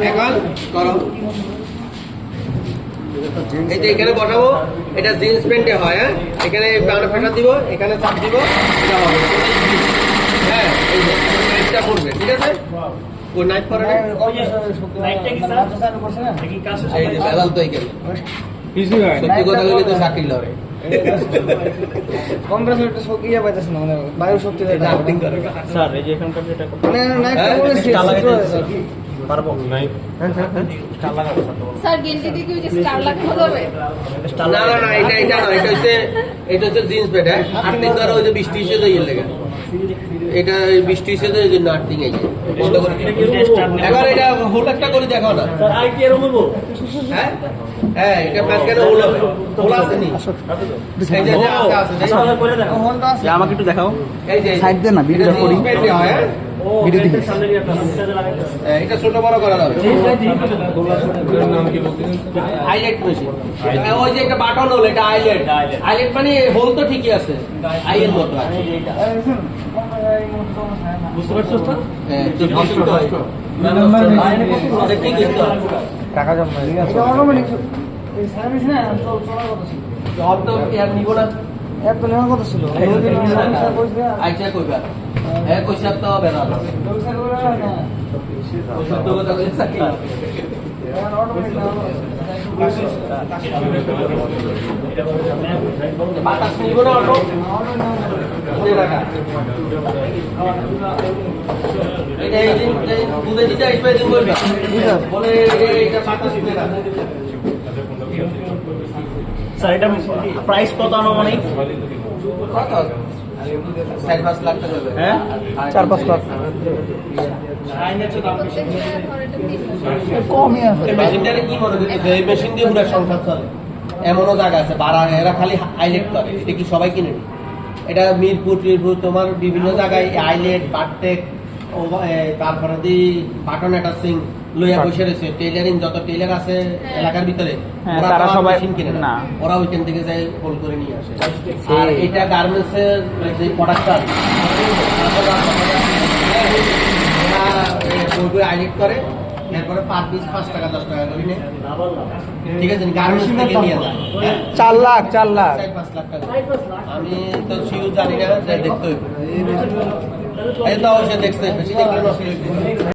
এখন করো এই যে এখানে বসাবো, এটা জিন্স প্যান্টে হয়। হ্যাঁ, এখানে প্রেশার দিব, এখানে চাপ দিব, এটা হবে। হ্যাঁ, এই যে নাইটটা করবে, ঠিক আছে? ওই নাইট করে না, নাইটটা কি স্যার চালু করছে না কি কাজ এই যে বেলাল তো এখানে কিছু হয় না। সত্যি কথা বলি তো চাকরি লড়ে কম্প্রেসরটা সকিয়ে পাইতেছে না, মানে বায়ু শক্তি দেয় ডাউটিং করে। স্যার এই যে এখানকার যেটা মানে নাইটটা হ্যাঁ, করে স্টার লাগাইতে স্যার পারবো নাই। স্টার লাগাবো স্যার। স্যার গেঞ্জি দিয়ে কি ওই যে স্টার লাগানো যাবে? না না না, এটা না, এটা হচ্ছে জিন্স প্যান্ট। হ্যাঁ, আর্থিং করা ওই যে বৃষ্টি এসে তো ইয়ে লেগে, এটা বৃষ্টি এসে তো এই জন্য আর্থিং এই যে বন্ধ করে এবার এটা হোল একটা করে দেখাও না। স্যার আর কি এরকম হবো? হ্যাঁ হ্যাঁ, এটা মাঝখানে হোল হবে, হোল আছে নি? এই যে আছে আছে, স্যার করে দেখো। হোলটা আছে আমাকে একটু দেখাও। এই যে সাইড দে না, ভিডিওটা করি। হয়। হ্যাঁ, ভিডিও দিবি। সামনে দিয়ে একটা স্টার লাগাইতে। এটা ছোট বড় করা যাবে। হাইলাইট মেশিন, ওই যে একটা বাটন হল, এটা হাইলাইট। হাইলাইট মানে হোল তো ঠিকই আছে, আইয়ের মতো আছে। বুঝতে পারছো স্যার? হ্যাঁ, ঠিক তো হয়। টাকা জমা এটা অটোমেটিক এই সার্ভিস না চলার কথা ছিল, অত ইয়ার নিব না। এত নেওয়ার কথা ছিল। স্যার কইছে আইচা কইবা, হ্যাঁ কইছা তো বেরা না। স্যার করে না সত্য কথা কইছা চাকরি লড়ে। অটোমেটিক বাতাস নিব না অটো, বুঝে রাখা। এটা এই দিন বুঝে দিতে আসবে, দিন বলবে বলে এটা বাতাস নিবে না। স্যার এটা প্রাইস কত আনুমানিক? কত? 4-5 লাখ টাকা দেবে। হ্যাঁ 4-5 লাখ কমই আছে। এই মেশিনটারে কি মনে করতেছে? এই মেশিন দিয়ে পুরো সংসার চলে। এমনও জায়গা আছে বাড়া, এরা খালি হাইলাইট করে। এটা কি সবাই কিনে নি? এটা মিরপুর টিরপুর তোমার বিভিন্ন জায়গায় হাইলাইট পারটেক, তারপরে দি বাটন অ্যাটাচিং লইয়া বসে রয়েছে। টেইলারিং যত টেইলার আছে এলাকার ভিতরে, ওরা তারা তো আর সবাই মেশিন কিনে না, না। ওরা ওইখান থেকে যাই হোল করে নিয়ে আসে। আর এটা গার্মেন্টসের যে প্রোডাক্টটা হাইলাইট করে, এরপরে পার পিস 5 টাকা 10 টাকা করে নেয়। ঠিক আছে, গার্মেন্টস থেকে নিয়ে যায়। 4 লাখ 4-5 লাখ টাকা। আমি তো শিওর জানি না, দেখতে হইব। এই তো অবশ্যই দেখছে, বেশি দেখলে নষ্ট হইবে।